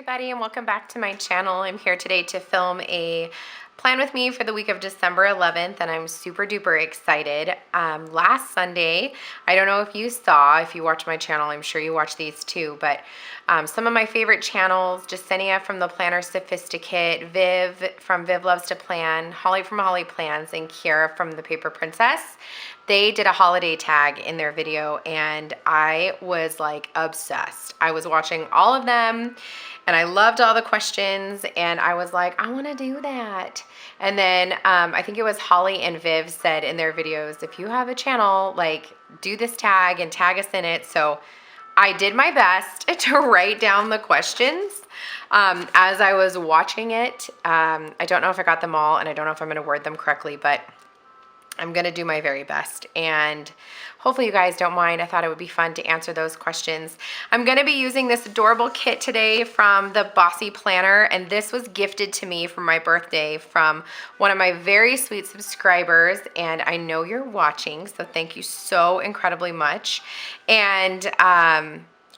everybody, and welcome back to my channel. I'm here today to film a plan with me for the week of December 11th, and I'm super duper excited. Last Sunday, I don't know if you saw, if you watch my channel, I'm sure you watch these too, but some of my favorite channels, Jesenia from the Planner Sophisticate, Viv from Viv Luvstoplan, Holly from Holly Plans, and Kiara from the PaperPrincess, they did a holiday tag in their video, and I was like obsessed. I was watching all of them, and I loved all the questions, and I was like, I want to do that. And then I think it was Holly and Viv said in their videos, if you have a channel, like, do this tag and tag us in it. So I did my best to write down the questions as I was watching it. I don't know if I got them all, and I don't know if I'm going to word them correctly, but I'm going to do my very best, and hopefully you guys don't mind. I thought it would be fun to answer those questions. I'm going to be using this adorable kit today from the Bossy Planner, and this was gifted to me for my birthday from one of my very sweet subscribers, and I know you're watching, so thank you so incredibly much. And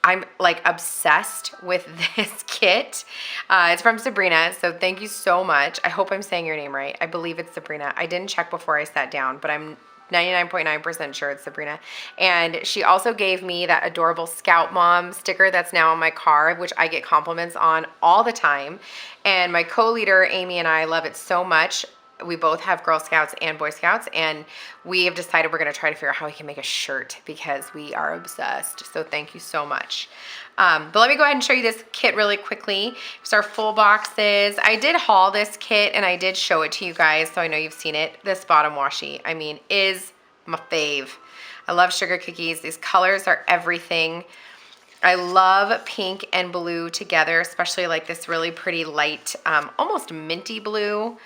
I'm like obsessed with this kit. It's from Sabrina, so thank you so much. I hope I'm saying your name right. I believe it's Sabrina. I didn't check before I sat down, but I'm 99.9% sure it's Sabrina. And she also gave me that adorable Scout Mom sticker that's now on my car, which I get compliments on all the time. And my co-leader, Amy, and I love it so much. We both have Girl Scouts and Boy Scouts, and we have decided we're going to try to figure out how we can make a shirt because we are obsessed. So thank you so much. But let me go ahead and show you this kit really quickly. It's our full boxes. I did haul this kit, and I did show it to you guys, so I know you've seen it. This bottom washi, I mean, is my fave. I love sugar cookies. These colors are everything. I love pink and blue together, especially like this really pretty light, almost minty blue.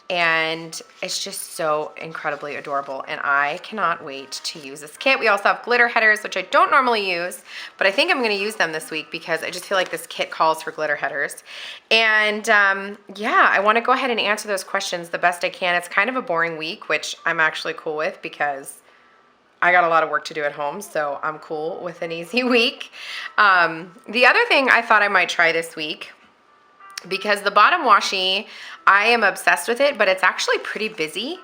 And it's just so incredibly adorable, and I cannot wait to use this kit. We also have glitter headers, which I don't normally use, but I think I'm going to use them this week because I just feel like this kit calls for glitter headers. And yeah, I want to go ahead and answer those questions the best I can. It's kind of a boring week, which I'm actually cool with because I got a lot of work to do at home, so I'm cool with an easy week. The other thing I thought I might try this week, because the bottom washi, I am obsessed with it, but it's actually pretty busy.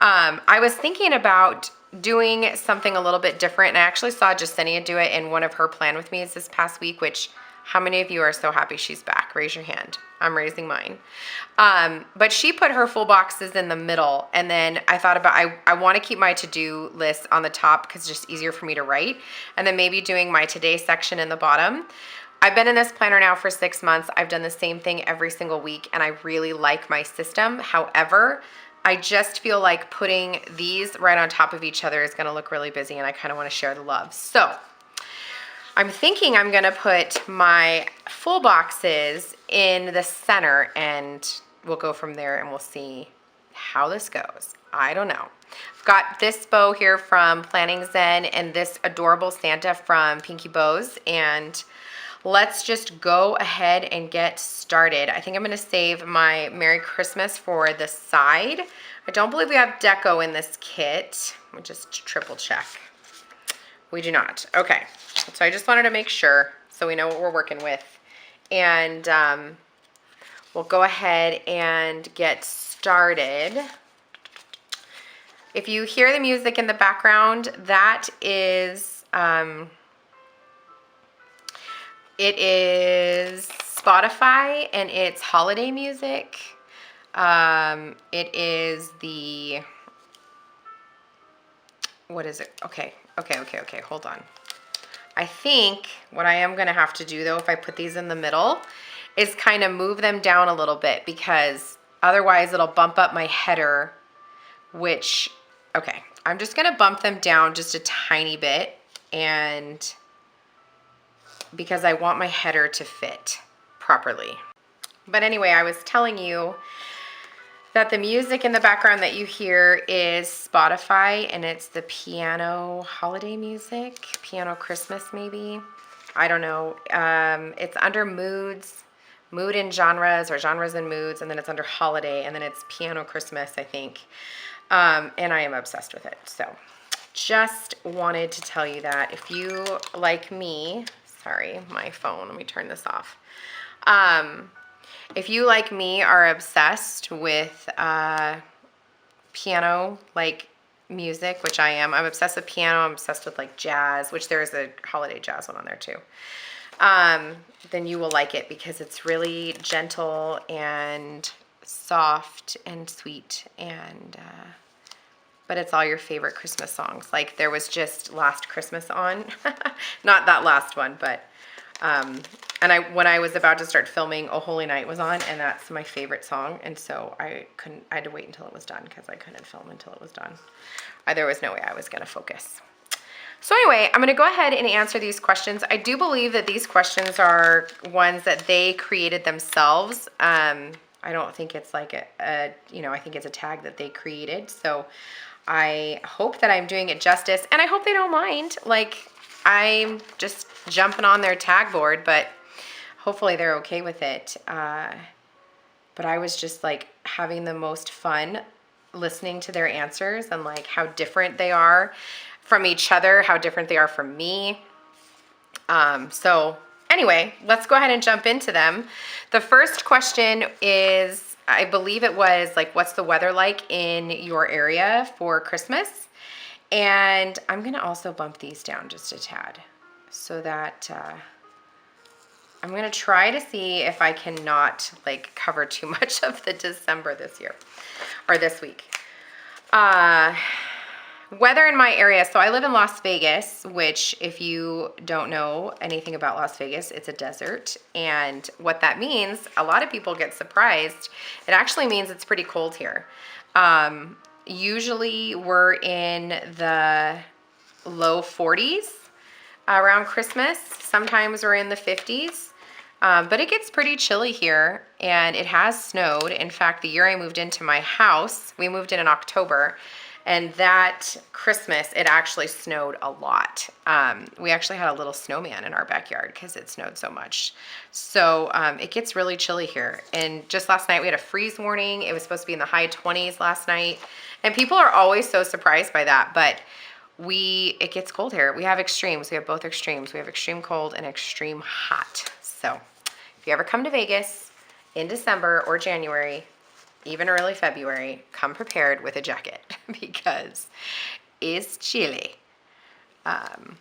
I was thinking about doing something a little bit different, and I actually saw Jesenia do it in one of her plan with me's this past week, which how many of you are so happy she's back? Raise your hand. I'm raising mine. But she put her full boxes in the middle, and then I thought about, I want to keep my to-do list on the top because it's just easier for me to write, and then maybe doing my today section in the bottom. I've been in this planner now for 6 months. I've done the same thing every single week, and I really like my system. However, I just feel like putting these right on top of each other is going to look really busy, and I kind of want to share the love. So I'm thinking I'm going to put my full boxes in the center, and we'll go from there, and we'll see how this goes. I don't know. I've got this bow here from Planning Zen and this adorable Santa from Pinky Bows, and let's just go ahead and get started. I think I'm going to save my Merry Christmas for the side. I don't believe we have deco in this kit. We'll just triple check. We do not. Okay. So I just wanted to make sure so we know what we're working with. And we'll go ahead and get started. If you hear the music in the background, that is it is Spotify, and it's holiday music. It is the, what is it? Okay, hold on. I think what I am gonna have to do though, if I put these in the middle, is kind of move them down a little bit, because otherwise it'll bump up my header, which, okay, I'm just gonna bump them down just a tiny bit, and because I want my header to fit properly. But anyway, I was telling you that the music in the background that you hear is Spotify, and it's the piano holiday music, piano Christmas maybe. I don't know. It's under moods, mood and genres, or genres and moods, and then it's under holiday, and then it's piano Christmas, I think. And I am obsessed with it. So just wanted to tell you that if you, like me, sorry, my phone, let me turn this off. If you, like me, are obsessed with piano, like music, which I am. I'm obsessed with piano. I'm obsessed with like jazz, which there is a holiday jazz one on there too. Then you will like it because it's really gentle and soft and sweet, and but it's all your favorite Christmas songs. Like there was just Last Christmas on, not that last one, but and when I was about to start filming, Oh Holy Night was on, and that's my favorite song, and so I had to wait until it was done because I couldn't film until it was done. There was no way I was gonna focus. So anyway, I'm gonna go ahead and answer these questions. I do believe that these questions are ones that they created themselves. I don't think it's like I think it's a tag that they created. So I hope that I'm doing it justice, and I hope they don't mind. Like, I'm just jumping on their tag board, but hopefully they're okay with it. But I was just like having the most fun listening to their answers and like how different they are from each other, how different they are from me. So anyway, let's go ahead and jump into them. The first question is, I believe it was like, what's the weather like in your area for Christmas? And I'm gonna also bump these down just a tad so that I'm gonna try to see if I can not like cover too much of the December this year or this week. Weather in my area. So I live in Las Vegas, which if you don't know anything about Las Vegas, it's a desert. And what that means, a lot of people get surprised. It actually means it's pretty cold here. Usually we're in the low 40s around Christmas. Sometimes we're in the 50s. But it gets pretty chilly here, and it has snowed. In fact, the year I moved into my house, we moved in October, and that Christmas, it actually snowed a lot. We actually had a little snowman in our backyard because it snowed so much. So it gets really chilly here. And just last night, we had a freeze warning. It was supposed to be in the high 20s last night. And people are always so surprised by that, but it gets cold here. We have extremes. We have both extremes. We have extreme cold and extreme hot. So if you ever come to Vegas in December or January, even early February, come prepared with a jacket because it's chilly. And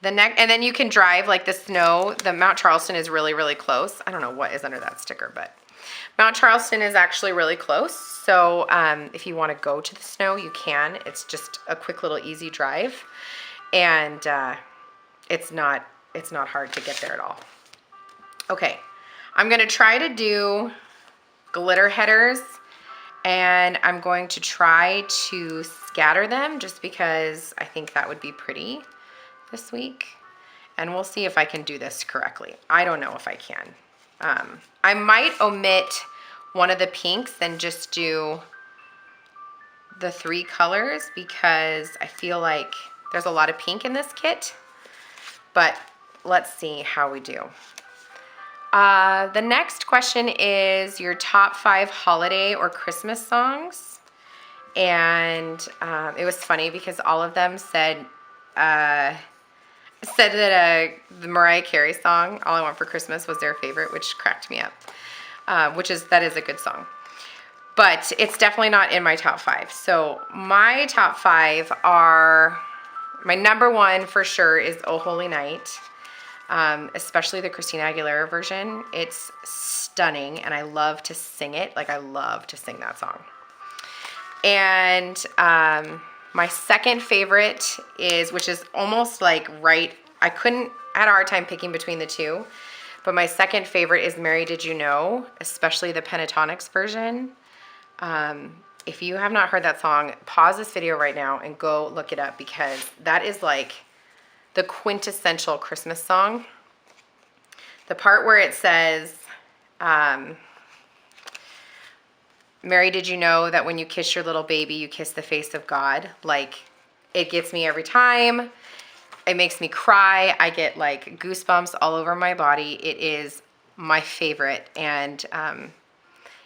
then you can drive like the snow. The Mount Charleston is really, really close. I don't know what is under that sticker, but Mount Charleston is actually really close. So if you want to go to the snow, you can. It's just a quick little easy drive, and it's not hard to get there at all. Okay, I'm gonna try to do glitter headers, and I'm going to try to scatter them just because I think that would be pretty this week. And we'll see if I can do this correctly. I don't know if I can. I might omit one of the pinks and just do the 3 colors because I feel like there's a lot of pink in this kit, but let's see how we do. The next question is your top 5 holiday or Christmas songs. And it was funny because all of them said that the Mariah Carey song, All I Want for Christmas, was their favorite, which cracked me up, that is a good song. But it's definitely not in my top 5. So my top 5 are, my number 1 for sure is Oh Holy Night. Especially the Christina Aguilera version. It's stunning, and I love to sing it. Like, I love to sing that song. And my second favorite is, which is almost like right, I had a hard time picking between the two, but my second favorite is Mary Did You Know, especially the Pentatonics version. If you have not heard that song, pause this video right now and go look it up because that is like the quintessential Christmas song. The part where it says, Mary, did you know that when you kiss your little baby, you kiss the face of God? Like, it gets me every time. It makes me cry. I get like goosebumps all over my body. It is my favorite. And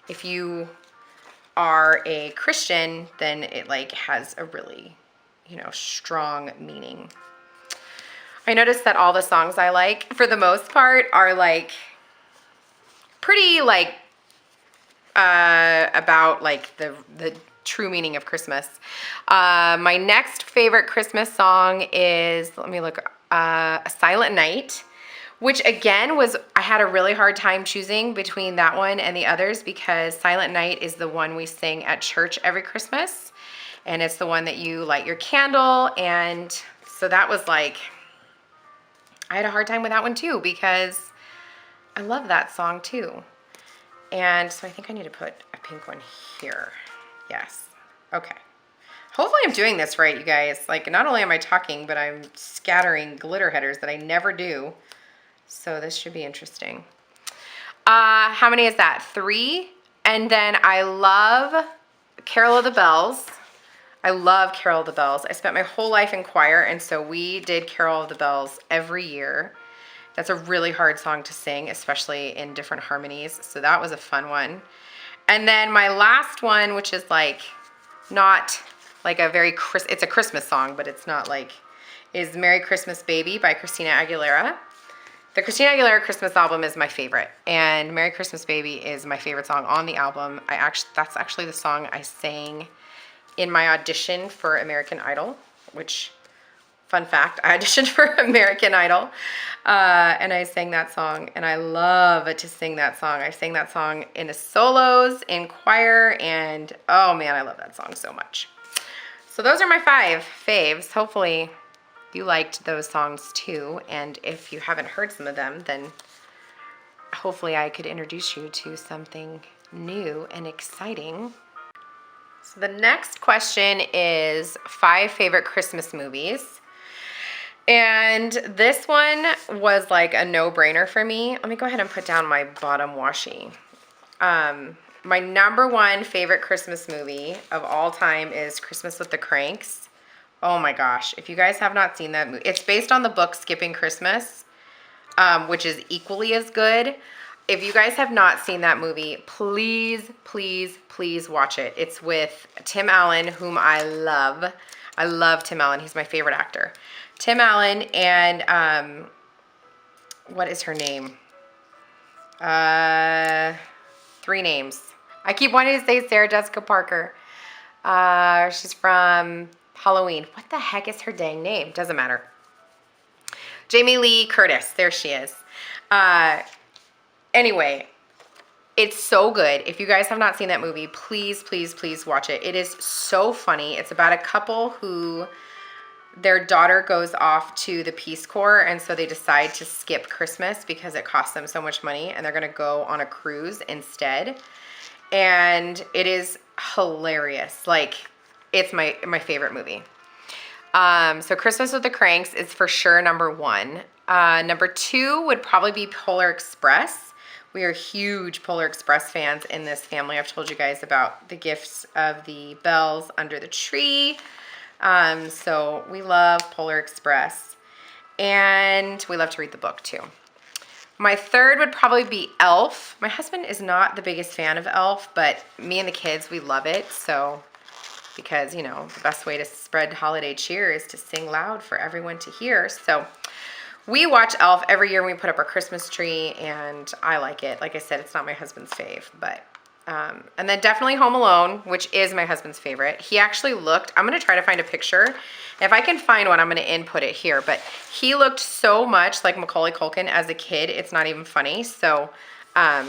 if you are a Christian, then it like has a really, strong meaning. I noticed that all the songs I like, for the most part, are like pretty like about like the true meaning of Christmas. My next favorite Christmas song is, let me look, A Silent Night, which again was, I had a really hard time choosing between that one and the others because Silent Night is the one we sing at church every Christmas. And it's the one that you light your candle. And so that was like, I had a hard time with that one too because I love that song too. And so I think I need to put a pink one here. Yes. Okay. Hopefully I'm doing this right, you guys. Like, not only am I talking, but I'm scattering glitter headers that I never do. So this should be interesting. How many is that? 3. And then I love Carol of the Bells. I love Carol of the Bells. I spent my whole life in choir, and so we did Carol of the Bells every year. That's a really hard song to sing, especially in different harmonies. So that was a fun one. And then my last one, which is like not like a very, it's a Christmas song, but it's not like, is Merry Christmas Baby by Christina Aguilera. The Christina Aguilera Christmas album is my favorite, and Merry Christmas Baby is my favorite song on the album. That's actually the song I sang in my audition for American Idol, which, fun fact, I auditioned for American Idol, and I sang that song, and I love to sing that song. I sang that song in the solos, in choir, and oh man, I love that song so much. So those are my 5 faves. Hopefully you liked those songs too, and if you haven't heard some of them, then hopefully I could introduce you to something new and exciting. So the next question is 5 favorite Christmas movies. And this one was like a no-brainer for me. Let me go ahead and put down my bottom washi. My number 1 favorite Christmas movie of all time is Christmas with the Cranks. Oh my gosh, if you guys have not seen that movie, it's based on the book Skipping Christmas, which is equally as good. If you guys have not seen that movie, please, please, please watch it. It's with Tim Allen, whom I love. I love Tim Allen. He's my favorite actor. Tim Allen and, what is her name? 3 names. I keep wanting to say Sarah Jessica Parker. She's from Halloween. What the heck is her dang name? Doesn't matter. Jamie Lee Curtis. There she is. Anyway, it's so good. If you guys have not seen that movie, please, please, please watch it. It is so funny. It's about a couple who their daughter goes off to the Peace Corps, and so they decide to skip Christmas because it costs them so much money, and they're going to go on a cruise instead. And it is hilarious. Like, it's my favorite movie. So Christmas with the Cranks is for sure number 1. Number 2 would probably be Polar Express. We are huge Polar Express fans in this family. I've told you guys about the gifts of the bells under the tree. So we love Polar Express. And we love to read the book too. My 3rd would probably be Elf. My husband is not the biggest fan of Elf, but me and the kids, we love it. So, because, you know, the best way to spread holiday cheer is to sing loud for everyone to hear. So we watch Elf every year when we put up our Christmas tree, and I like it. Like I said, it's not my husband's fave, but, and then definitely Home Alone, which is my husband's favorite. He actually looked, I'm going to try to find a picture. If I can find one, I'm going to input it here, but he looked so much like Macaulay Culkin as a kid, it's not even funny. So, I'm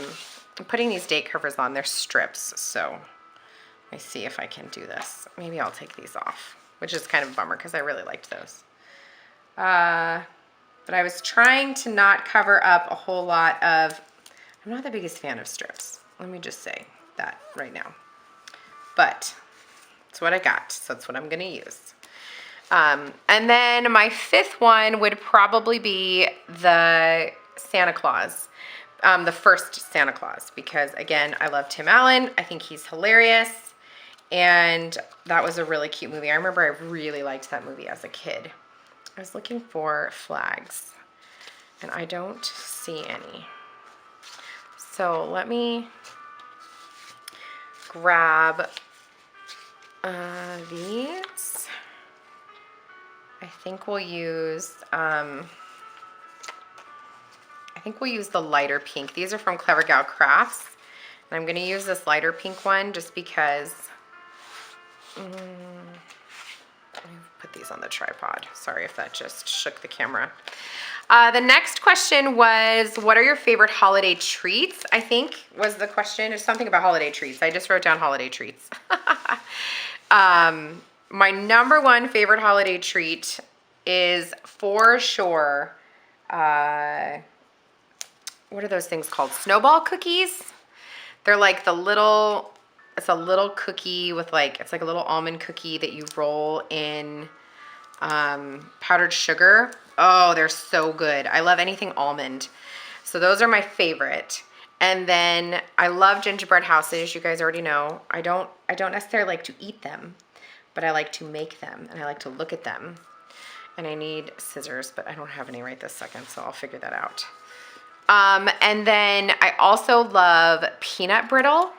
putting these date covers on. They're strips, so let me see if I can do this. Maybe I'll take these off, which is kind of a bummer because I really liked those. But I was trying to not cover up a whole lot of, I'm not the biggest fan of strips. Let me just say that right now. But it's what I got, so that's what I'm going to use. And then my 5th one would probably be the Santa Claus, the first Santa Claus, because again, I love Tim Allen. I think he's hilarious, and that was a really cute movie. I remember I really liked that movie as a kid. I was looking for flags, and I don't see any. So let me grab these. I think we'll use think we'll use the lighter pink. These are from Clever Gal Crafts. And I'm going to use this lighter pink one just because. Let me put these on the tripod. Sorry if that just shook the camera. The next question was, what are your favorite holiday treats? I think was the question. There's something about holiday treats. I just wrote down holiday treats. My number one favorite holiday treat is for sure, what are those things called? Snowball cookies. They're like it's a little cookie with like, it's like a little almond cookie that you roll in powdered sugar. Oh, they're so good. I love anything almond. So those are my favorite. And then I love gingerbread houses. You guys already know. I don't necessarily like to eat them, but I like to make them and I like to look at them. And I need scissors, but I don't have any right this second, so I'll figure that out. And then I also love peanut brittle,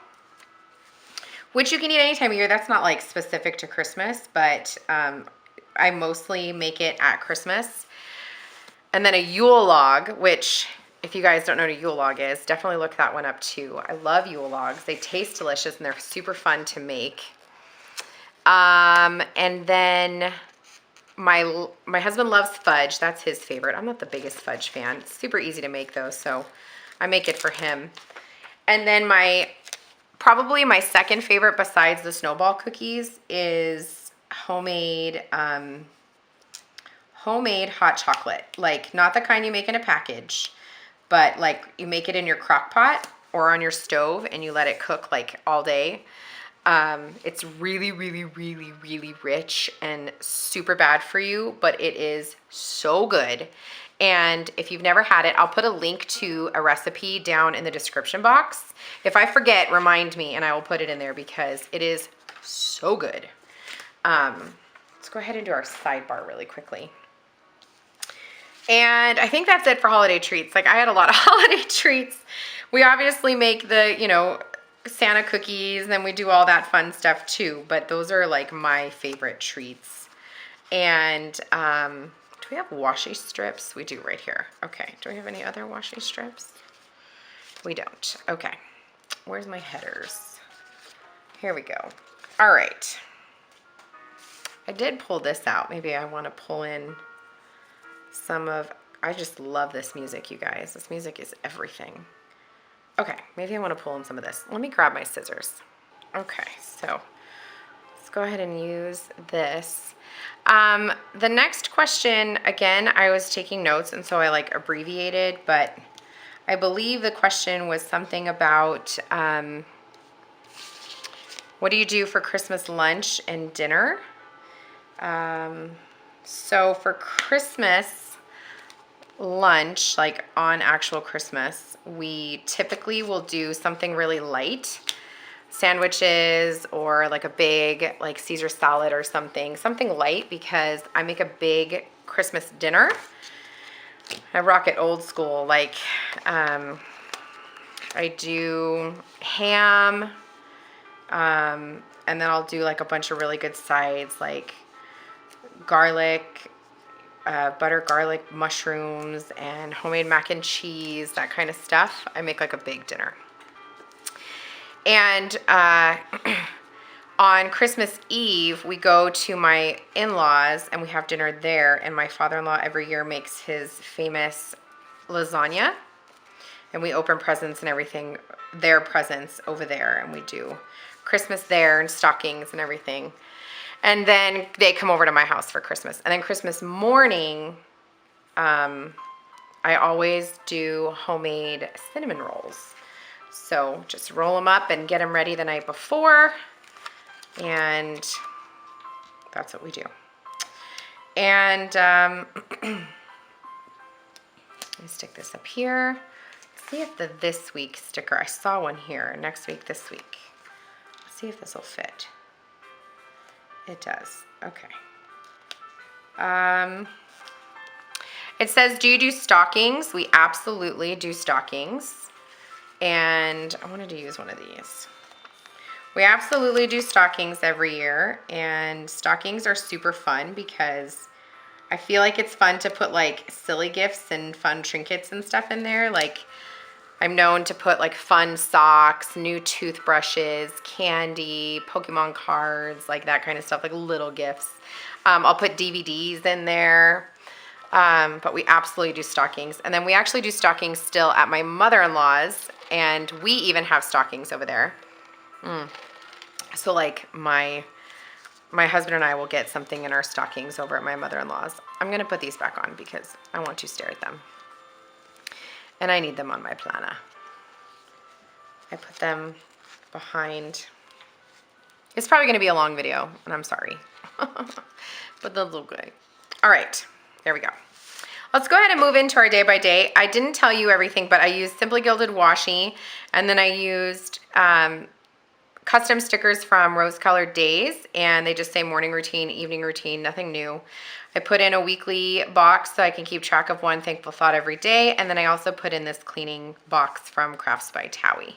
which you can eat any time of year. That's not like specific to Christmas, but I mostly make it at Christmas. And then a Yule log, which if you guys don't know what a Yule log is, definitely look that one up too. I love Yule logs. They taste delicious and they're super fun to make. And then my husband loves fudge. That's his favorite. I'm not the biggest fudge fan. It's super easy to make though, so I make it for him. And then probably my second favorite besides the snowball cookies is homemade hot chocolate. Like not the kind you make in a package, but like you make it in your crock pot or on your stove and you let it cook like all day. It's really, really, really, really rich and super bad for you, but it is so good. And if you've never had it, I'll put a link to a recipe down in the description box. If I forget, remind me and I will put it in there because it is so good. Let's go ahead and do our sidebar really quickly. And I think that's it for holiday treats. Like I had a lot of holiday treats. We obviously make the, Santa cookies, and then we do all that fun stuff too, but those are like my favorite treats. And do we have washi strips? We do right here. Okay, do we have any other washi strips? We don't. Okay, where's my headers? Here we go. All right, I did pull this out. Maybe I want to pull in I just love this music, you guys. This music is everything. Okay, maybe I want to pull in some of this. Let me grab my scissors. Okay, so let's go ahead and use this. The next question, again, I was taking notes and so I like abbreviated, but I believe the question was something about what do you do for Christmas lunch and dinner? So for Christmas lunch, like on actual Christmas, we typically will do something really light, sandwiches or like a big like Caesar salad or something light, because I make a big Christmas dinner. I rock it old school, like I do ham, and then I'll do like a bunch of really good sides like garlic, butter, garlic, mushrooms, and homemade mac and cheese, that kind of stuff. I make like a big dinner. And on Christmas Eve, we go to my in-laws and we have dinner there. And my father-in-law every year makes his famous lasagna. And we open presents and everything, their presents over there. And we do Christmas there and stockings and everything. And then they come over to my house for Christmas. And then Christmas morning, I always do homemade cinnamon rolls. So just roll them up and get them ready the night before. And that's what we do. And let me stick this up here. See if the this week sticker, I saw one here, next week, this week. Let's see if this will fit. It does. Okay. It says, do you do stockings? We absolutely do stockings. And I wanted to use one of these. We absolutely do stockings every year. And stockings are super fun because I feel like it's fun to put like silly gifts and fun trinkets and stuff in there. Like I'm known to put like fun socks, new toothbrushes, candy, Pokemon cards, like that kind of stuff, like little gifts. I'll put DVDs in there. But we absolutely do stockings. And then we actually do stockings still at my mother-in-law's, and we even have stockings over there. So like my husband and I will get something in our stockings over at my mother-in-law's. I'm gonna put these back on because I want to stare at them. And I need them on my planner. I put them behind. It's probably gonna be a long video, and I'm sorry. But they'll look good. All right, there we go. Let's go ahead and move into our day by day. I didn't tell you everything, but I used Simply Gilded Washi, and then I used custom stickers from Rose Colored Daze, and they just say morning routine, evening routine, nothing new. I put in a weekly box so I can keep track of one thankful thought every day, and then I also put in this cleaning box from Crafts by Thaowie.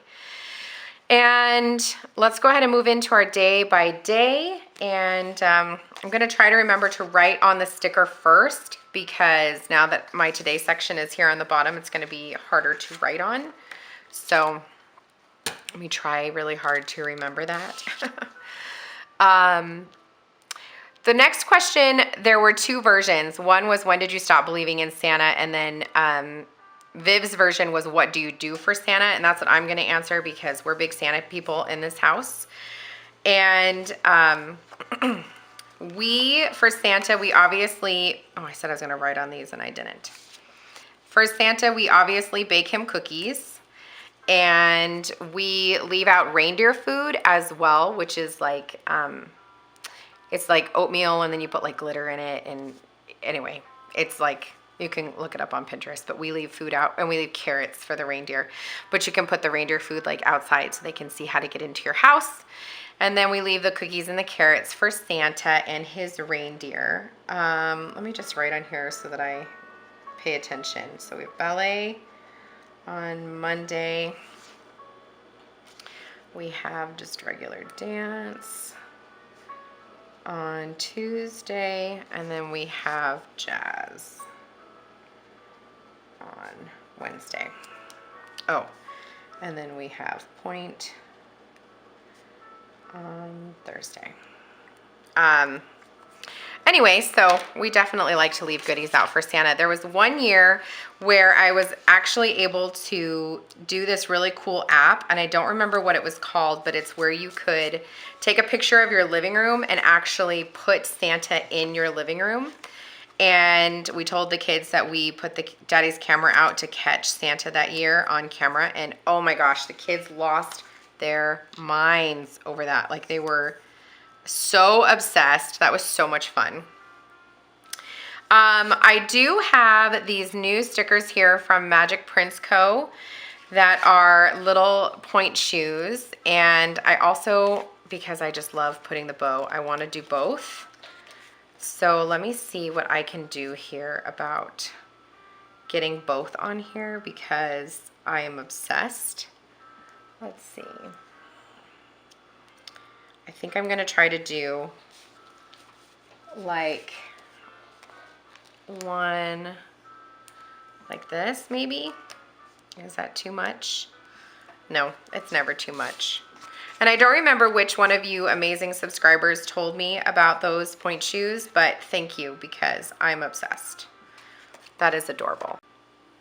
And let's go ahead and move into our day by day, and I'm gonna try to remember to write on the sticker first, because now that my today section is here on the bottom, it's gonna be harder to write on. So let me try really hard to remember that. The next question, there were two versions. One was, when did you stop believing in Santa? And then Viv's version was, what do you do for Santa? And that's what I'm gonna answer because we're big Santa people in this house. And for Santa, we obviously, oh, I said I was gonna write on these and I didn't. For Santa, we obviously bake him cookies, and we leave out reindeer food as well, which is like, it's like oatmeal and then you put like glitter in it. And anyway, it's like, you can look it up on Pinterest, but we leave food out, and we leave carrots for the reindeer, but you can put the reindeer food like outside so they can see how to get into your house. And then we leave the cookies and the carrots for Santa and his reindeer. Let me just write on here so that I pay attention. So we have ballet on Monday. We have just regular dance on Tuesday, and then we have jazz on Wednesday. Oh, and then we have point on Thursday. Anyway, so we definitely like to leave goodies out for Santa. There was one year where I was actually able to do this really cool app, and I don't remember what it was called, but it's where you could take a picture of your living room and actually put Santa in your living room. And we told the kids that we put the daddy's camera out to catch Santa that year on camera, and oh my gosh, the kids lost their minds over that. Like, they were so obsessed. That was so much fun. I do have these new stickers here from Magic Prince Co. that are little point shoes, and I also, because I just love putting the bow, I want to do both. So let me see what I can do here about getting both on here, because I am obsessed. Let's see. I think I'm gonna try to do like one like this, maybe. Is that too much? No, it's never too much. And I don't remember which one of you amazing subscribers told me about those point shoes, but thank you, because I'm obsessed. That is adorable.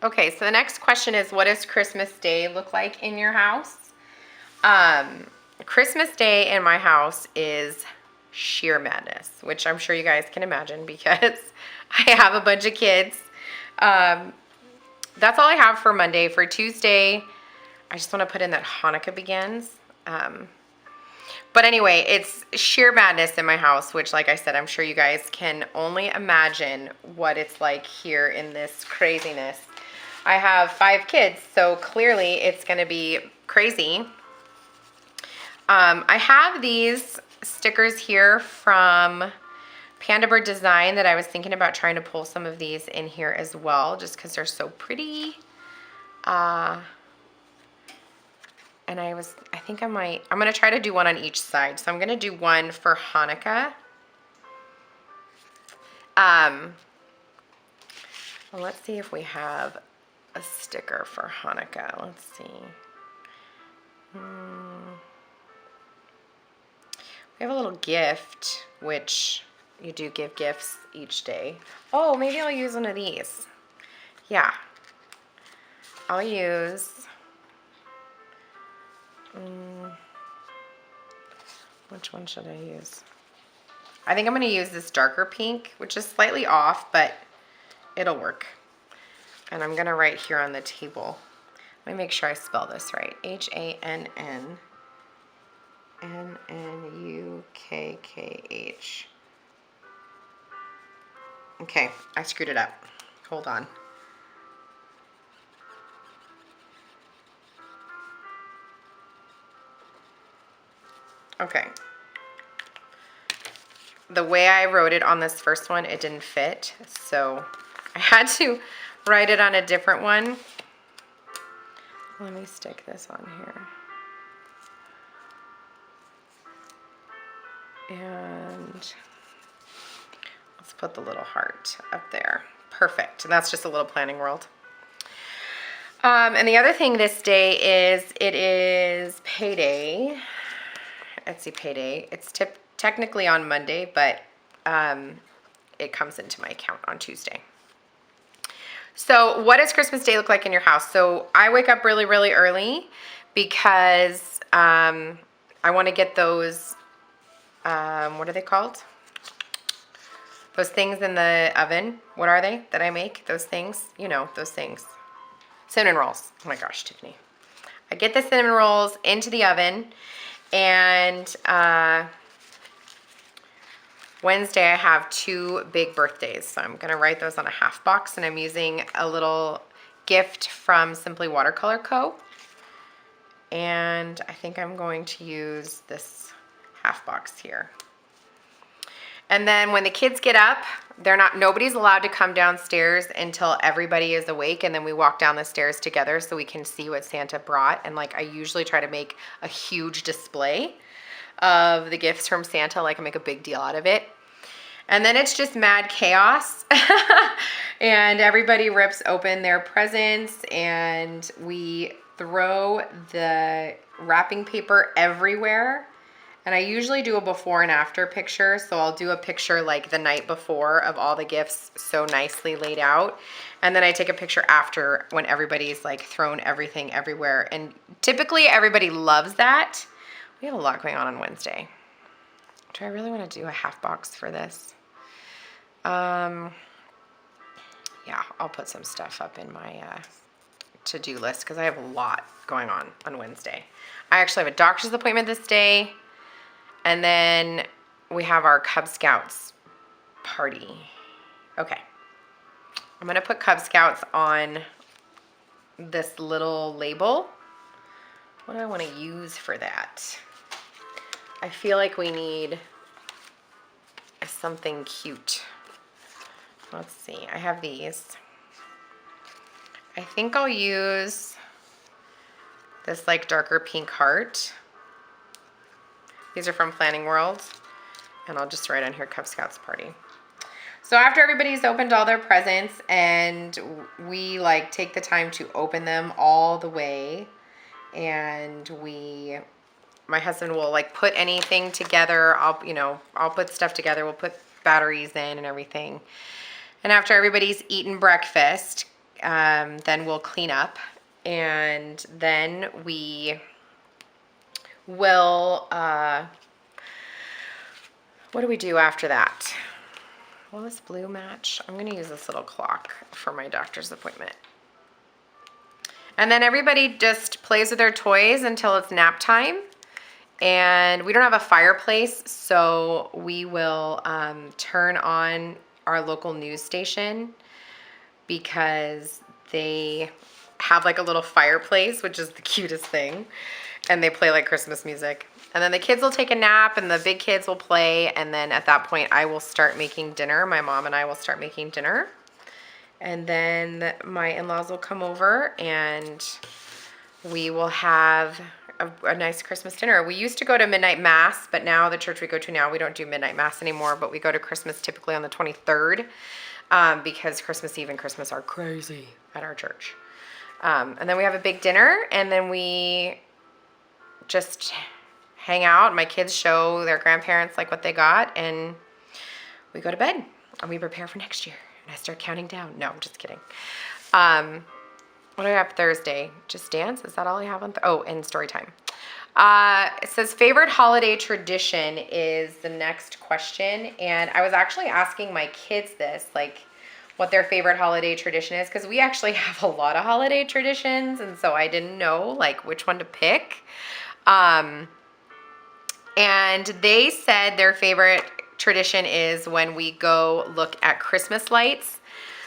Okay, so the next question is, what does Christmas Day look like in your house? Christmas Day in my house is sheer madness, which I'm sure you guys can imagine because I have a bunch of kids. That's all I have for Monday. For Tuesday, I just want to put in that Hanukkah begins. But anyway, it's sheer madness in my house, which, like I said, I'm sure you guys can only imagine what it's like here in this craziness. I have 5 kids, so clearly it's going to be crazy. I have these stickers here from PandaBird Design that I was thinking about trying to pull some of these in here as well, just because they're so pretty. And I think I'm going to try to do one on each side. So I'm going to do one for Hanukkah. Well, let's see if we have a sticker for Hanukkah. Let's see. We have a little gift, which you do give gifts each day. Oh, maybe I'll use one of these. Yeah. I'll use... which one should I use? I think I'm going to use this darker pink, which is slightly off, but it'll work. And I'm going to write here on the table. Let me make sure I spell this right. H-A-N-N-N-U-K-K-H. Okay, I screwed it up. Hold on. Okay. The way I wrote it on this first one, it didn't fit, so I had to write it on a different one. Let me stick this on here. And let's put the little heart up there. Perfect. And that's just a little planning world. And the other thing this day is, it is payday. Etsy payday. It's technically on Monday, but it comes into my account on Tuesday. So what does Christmas Day look like in your house? So I wake up really, really early because I want to get those, what are they called? Those things in the oven. What are they that I make? Those things? You know, those things. Cinnamon rolls. Oh my gosh, Tiffany. I get the cinnamon rolls into the oven, and Wednesday I have 2 big birthdays, so I'm going to write those on a half box, and I'm using a little gift from Simply Watercolor Co. And I think I'm going to use this half box here. And then when the kids get up, nobody's allowed to come downstairs until everybody is awake, and then we walk down the stairs together so we can see what Santa brought. And like, I usually try to make a huge display of the gifts from Santa, like I make a big deal out of it. And then it's just mad chaos. And everybody rips open their presents, and we throw the wrapping paper everywhere. And I usually do a before and after picture, so I'll do a picture like the night before of all the gifts so nicely laid out. And then I take a picture after when everybody's like thrown everything everywhere. And typically everybody loves that. We have a lot going on Wednesday. Do I really want to do a half box for this? Yeah, I'll put some stuff up in my to-do list because I have a lot going on Wednesday. I actually have a doctor's appointment this day. And then we have our Cub Scouts party. Okay. I'm going to put Cub Scouts on this little label. What do I want to use for that? I feel like we need something cute. Let's see. I have these. I think I'll use this like darker pink heart. These are from Planning World, and I'll just write on here Cub Scouts party. So after everybody's opened all their presents, and we like take the time to open them all the way, and my husband will like put anything together. I'll put stuff together. We'll put batteries in and everything. And after everybody's eaten breakfast, then we'll clean up, and then we will, what do we do after that? Will this blue match? I'm going to use this little clock for my doctor's appointment. And then everybody just plays with their toys until it's nap time. And we don't have a fireplace, so we will turn on our local news station because they have like a little fireplace, which is the cutest thing. And they play like Christmas music. And then the kids will take a nap, and the big kids will play. And then at that point, I will start making dinner. My mom and I will start making dinner. And then my in-laws will come over, and we will have a nice Christmas dinner. We used to go to midnight mass, but now the church we go to now, we don't do midnight mass anymore, but we go to Christmas typically on the 23rd because Christmas Eve and Christmas are crazy at our church. And then we have a big dinner, and then we just hang out. My kids show their grandparents like what they got, and we go to bed and we prepare for next year. And I start counting down. No, I'm just kidding. What do I have Thursday? Just dance? Is that all I have on? And story time. It says favorite holiday tradition is the next question. And I was actually asking my kids this, like what their favorite holiday tradition is, because we actually have a lot of holiday traditions. And so I didn't know like which one to pick. And they said their favorite tradition is when we go look at Christmas lights.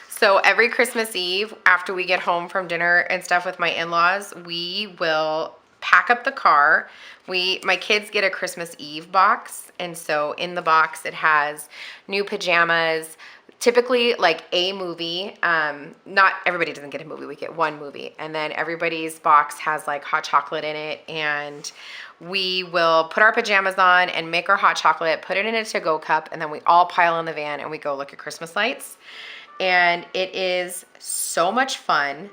So every Christmas Eve, after we get home from dinner and stuff with my in-laws, we will pack up the car. My kids get a Christmas Eve box, and so in the box it has new pajamas, typically like a movie. Not everybody doesn't get a movie, we get one movie, and then everybody's box has like hot chocolate in it, and we will put our pajamas on and make our hot chocolate, put it in a to-go cup, and then we all pile in the van and we go look at Christmas lights. And it is so much fun.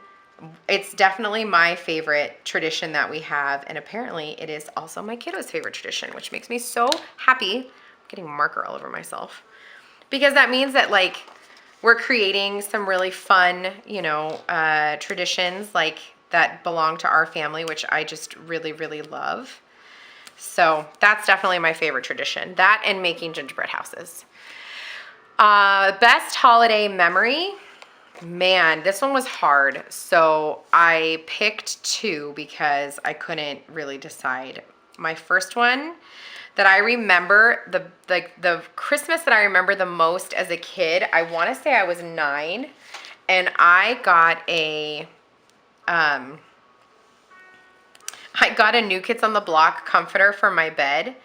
It's definitely my favorite tradition that we have, and apparently it is also my kiddos' favorite tradition, which makes me so happy. I'm getting marker all over myself, because that means that like we're creating some really fun, traditions like that belong to our family, which I just really, really love. So that's definitely my favorite tradition. That and making gingerbread houses. Best holiday memory. Man, this one was hard. So I picked two because I couldn't really decide. My first one that I remember, the Christmas that I remember the most as a kid, I want to say I was 9, and I got a New Kids on the Block comforter for my bed.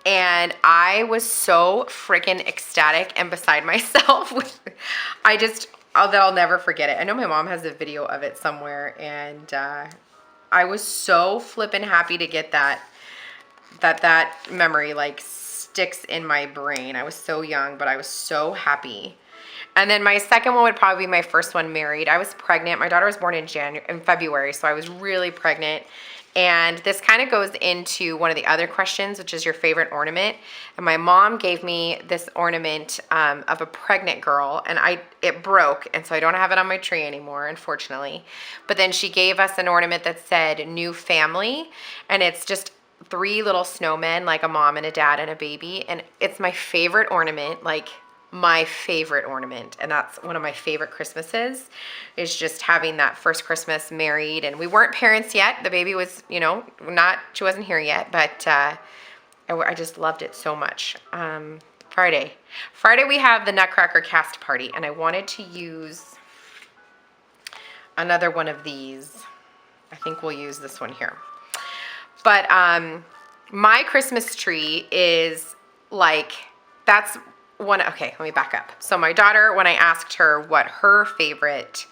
And I was so freaking ecstatic and beside myself. I'll never forget it. I know my mom has a video of it somewhere, and I was so flippin' happy to get that memory like sticks in my brain. I was so young, but I was so happy. And then my second one would probably be my first one, married. I was pregnant. My daughter was born in February, so I was really pregnant. And this kind of goes into one of the other questions, which is your favorite ornament. And my mom gave me this ornament of a pregnant girl, and it broke, and so I don't have it on my tree anymore, unfortunately. But then she gave us an ornament that said new family, and it's just 3 little snowmen, like a mom and a dad and a baby. And it's my favorite ornament, like my favorite ornament, and that's one of my favorite Christmases, is just having that first Christmas married. And we weren't parents yet. The baby was, she wasn't here yet, but I just loved it so much. Friday we have the Nutcracker cast party, and I wanted to use another one of these. I think we'll use this one here. But my Christmas tree is like, that's one. Okay, let me back up. So my daughter, when I asked her what her favorite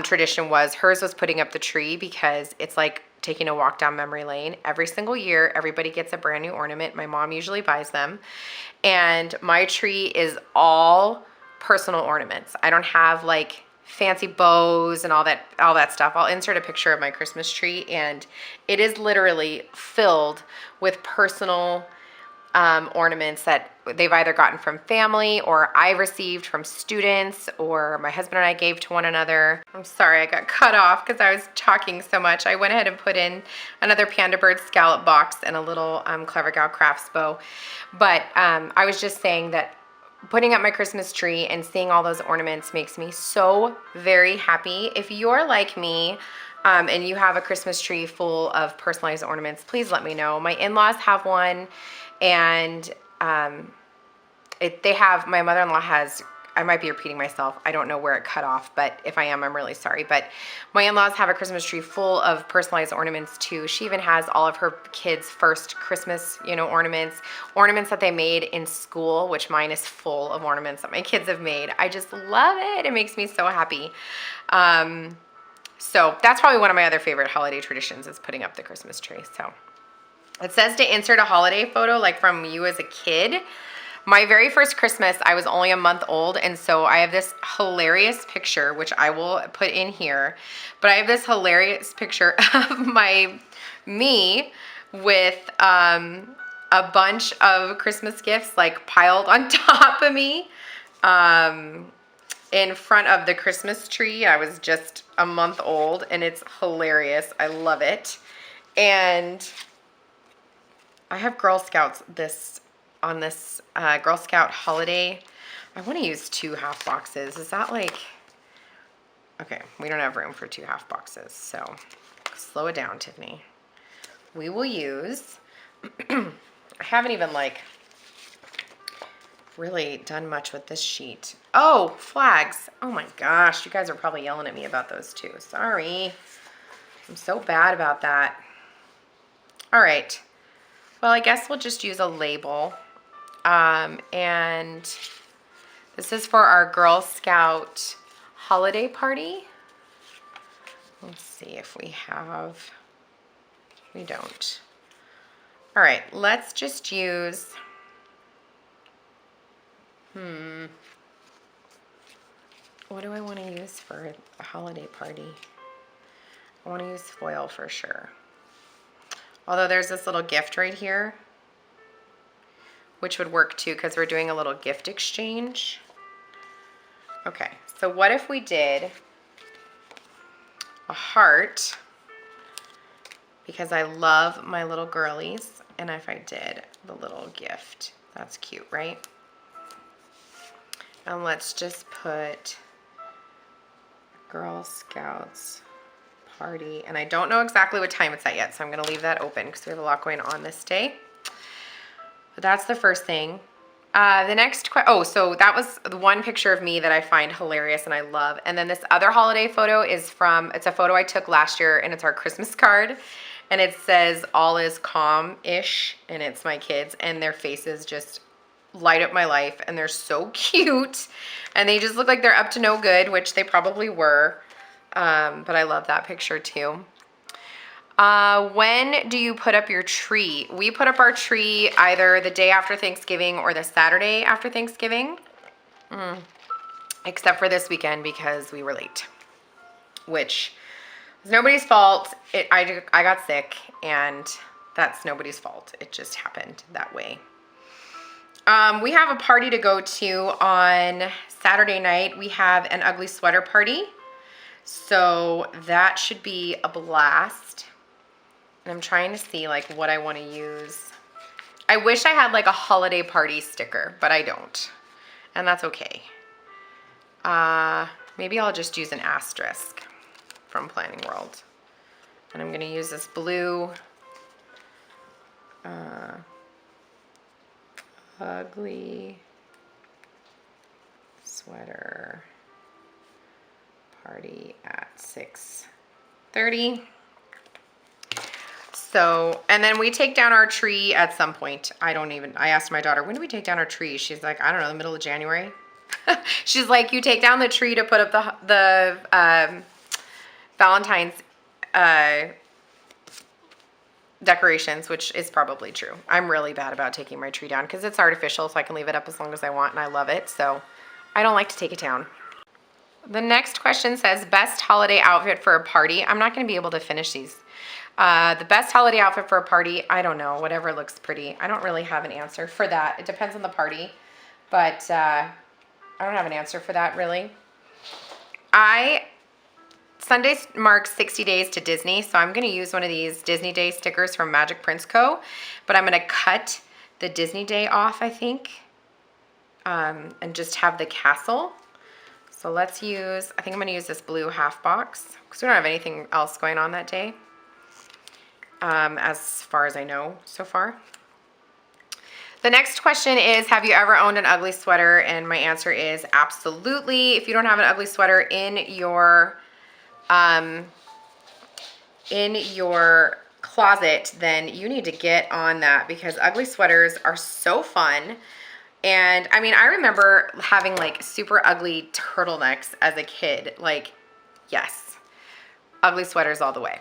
tradition was, hers was putting up the tree, because it's like taking a walk down memory lane. Every single year, everybody gets a brand new ornament. My mom usually buys them. And my tree is all personal ornaments. I don't have like fancy bows and all that stuff. I'll insert a picture of my Christmas tree, and it is literally filled with personal ornaments that they've either gotten from family, or I received from students, or my husband and I gave to one another. I'm sorry, I got cut off because I was talking so much. I went ahead and put in another PandaBird scallop box and a little Clever Gal Crafts bow. But I was just saying that putting up my Christmas tree and seeing all those ornaments makes me so very happy. If you're like me, and you have a Christmas tree full of personalized ornaments, please let me know. My in-laws have one, and my mother-in-law has, I might be repeating myself, I don't know where it cut off, but if I am, I'm really sorry. But my in-laws have a Christmas tree full of personalized ornaments too. She even has all of her kids' first Christmas, ornaments that they made in school, which mine is full of ornaments that my kids have made. I just love it. It makes me so happy. So that's probably one of my other favorite holiday traditions, is putting up the Christmas tree. So it says to insert a holiday photo, like from you as a kid. My very first Christmas, I was only a month old, and so I have this hilarious picture, which I will put in here, but I have this hilarious picture of me with a bunch of Christmas gifts like piled on top of me in front of the Christmas tree. I was just a month old, and it's hilarious. I love it. And I have Girl Scouts on this Girl Scout holiday. I want to use 2 half boxes. Is that like, okay, we don't have room for 2 half boxes, so slow it down, Tiffany. We will use, I haven't even like really done much with this sheet. Oh, flags. Oh my gosh, you guys are probably yelling at me about those too. Sorry. I'm so bad about that. All right. Well, I guess we'll just use a label. And this is for our Girl Scout holiday party. Let's see if we have, we don't. All right, let's just use, what do I want to use for a holiday party? I want to use foil for sure. Although there's this little gift right here, which would work too because we're doing a little gift exchange. Okay, so what if we did a heart, because I love my little girlies, and if I did the little gift, that's cute, right? And let's just put Girl Scouts party, and I don't know exactly what time it's at yet, so I'm going to leave that open because we have a lot going on this day. But that's the first thing. The next, so that was the one picture of me that I find hilarious and I love. And then this other holiday photo is it's a photo I took last year, and it's our Christmas card. And it says, all is calm-ish, and it's my kids, and their faces just light up my life, and they're so cute. And they just look like they're up to no good, which they probably were. But I love that picture too. When do you put up your tree? We put up our tree either the day after Thanksgiving or the Saturday after Thanksgiving. Except for this weekend because we were late, which is nobody's fault. I got sick, and that's nobody's fault. It just happened that way. We have a party to go to on Saturday night. We have an ugly sweater party. So that should be a blast. And I'm trying to see like what I want to use. I wish I had like a holiday party sticker, but I don't. And that's okay. Maybe I'll just use an asterisk from Planning World. And I'm going to use this blue ugly sweater party at 6:30. So, and then we take down our tree at some point. I asked my daughter, when do we take down our tree? She's like, I don't know, the middle of January. She's like, you take down the tree to put up the Valentine's decorations, which is probably true. I'm really bad about taking my tree down because it's artificial, so I can leave it up as long as I want, and I love it. So I don't like to take it down. The next question says, best holiday outfit for a party. I'm not going to be able to finish these. The best holiday outfit for a party, I don't know, whatever looks pretty. I don't really have an answer for that. It depends on the party, but I don't have an answer for that really. Sunday marks 60 days to Disney, so I'm going to use one of these Disney Day stickers from Magic Prince Co., but I'm going to cut the Disney Day off, I think, and just have the castle. So let's use, I think I'm going to use this blue half box because we don't have anything else going on that day, as far as I know so far. The next question is, have you ever owned an ugly sweater? And my answer is absolutely. If you don't have an ugly sweater in your closet, then you need to get on that because ugly sweaters are so fun. And I mean, I remember having like super ugly turtlenecks as a kid. Like, yes, ugly sweaters all the way.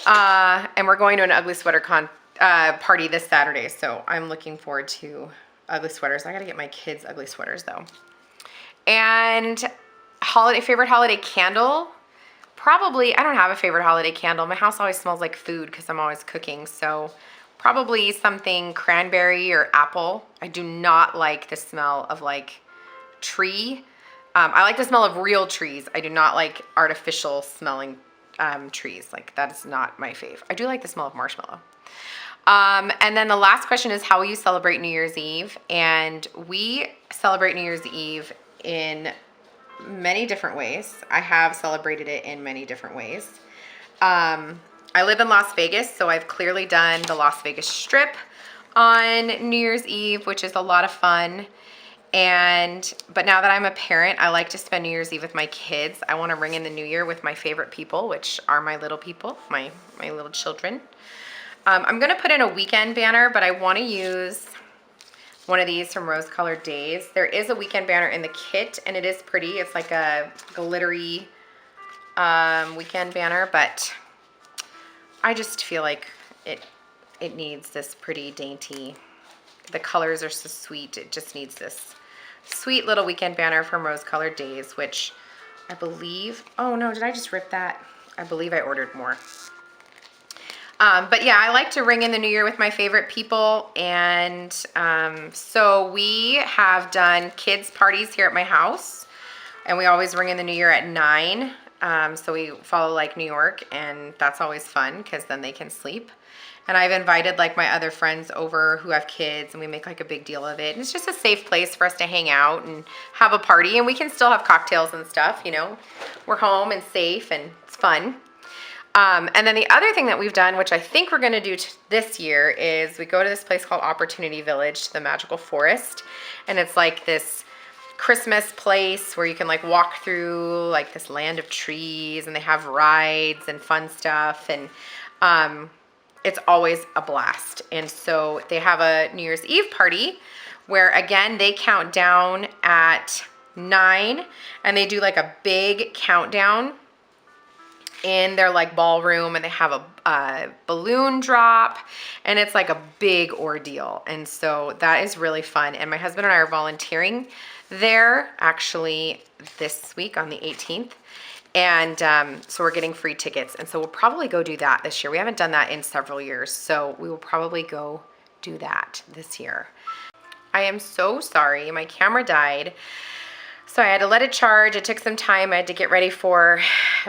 And we're going to an ugly sweater party this Saturday, so I'm looking forward to ugly sweaters. I gotta get my kids ugly sweaters though. And favorite holiday candle? Probably, I don't have a favorite holiday candle. My house always smells like food because I'm always cooking. So probably something cranberry or apple. I do not like the smell of like tree. I like the smell of real trees. I do not like artificial smelling trees. Like that is not my fave. I do like the smell of marshmallow. And then the last question is, how will you celebrate New Year's Eve? And we celebrate New Year's Eve in many different ways. I have celebrated it in many different ways. I live in Las Vegas, so I've clearly done the Las Vegas Strip on New Year's Eve, which is a lot of fun. But now that I'm a parent, I like to spend New Year's Eve with my kids. I want to ring in the new year with my favorite people, which are my little people, my little children. I'm going to put in a weekend banner, but I want to use one of these from Rose Colored Daze. There is a weekend banner in the kit, and it is pretty. It's like a glittery weekend banner, but I just feel like it needs this pretty dainty. The colors are so sweet. It just needs this sweet little weekend banner from Rose Colored Daze, which I believe, oh no, did I just rip that? I believe I ordered more. But yeah, I like to ring in the new year with my favorite people. And so we have done kids parties here at my house, and we always ring in the new year at 9. So we follow like New York, and that's always fun because then they can sleep. And I've invited like my other friends over who have kids, and we make like a big deal of it. And it's just a safe place for us to hang out and have a party, and we can still have cocktails and stuff, you know. We're home and safe, and it's fun. And then the other thing that we've done, which I think we're going to do this year, is we go to this place called Opportunity Village to the Magical Forest. And it's like this Christmas place where you can like walk through like this land of trees, and they have rides and fun stuff. And it's always a blast. And so they have a New Year's Eve party where, again, they count down at 9, and they do like a big countdown in their like ballroom, and they have a balloon drop, and it's like a big ordeal. And so that is really fun. And my husband and I are volunteering there actually this week on the 18th. And so we're getting free tickets. And so we'll probably go do that this year. We haven't done that in several years. So we will probably go do that this year. I am so sorry. My camera died. So I had to let it charge. It took some time. I had to get ready for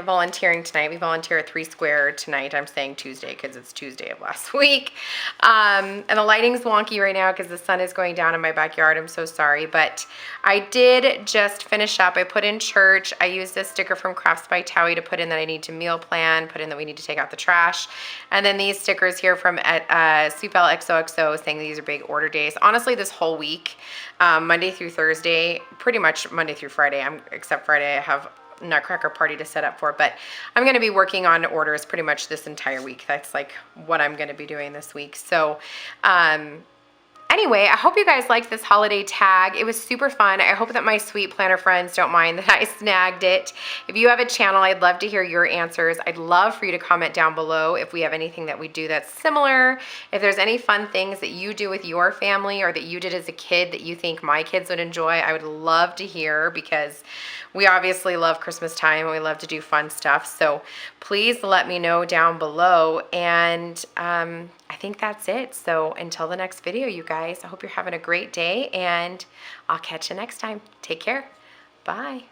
volunteering tonight. We volunteer at 3 Square tonight. I'm saying Tuesday because it's Tuesday of last week. And the lighting's wonky right now because the sun is going down in my backyard. I'm so sorry. But I did just finish up. I put in church. I used this sticker from Crafts by Thaowie to put in that I need to meal plan, put in that we need to take out the trash. And then these stickers here from XOXO saying these are big order days. Honestly, this whole week, Monday through Thursday, pretty much Monday through Friday, except Friday I have Nutcracker party to set up for, but I'm going to be working on orders pretty much this entire week. That's like what I'm going to be doing this week. So anyway, I hope you guys liked this holiday tag. It was super fun. I hope that my sweet planner friends don't mind that I snagged it. If you have a channel, I'd love to hear your answers. I'd love for you to comment down below if we have anything that we do that's similar. If there's any fun things that you do with your family or that you did as a kid that you think my kids would enjoy, I would love to hear, because we obviously love Christmas time and we love to do fun stuff. So please let me know down below. And I think that's it. So until the next video, you guys, I hope you're having a great day, and I'll catch you next time. Take care. Bye.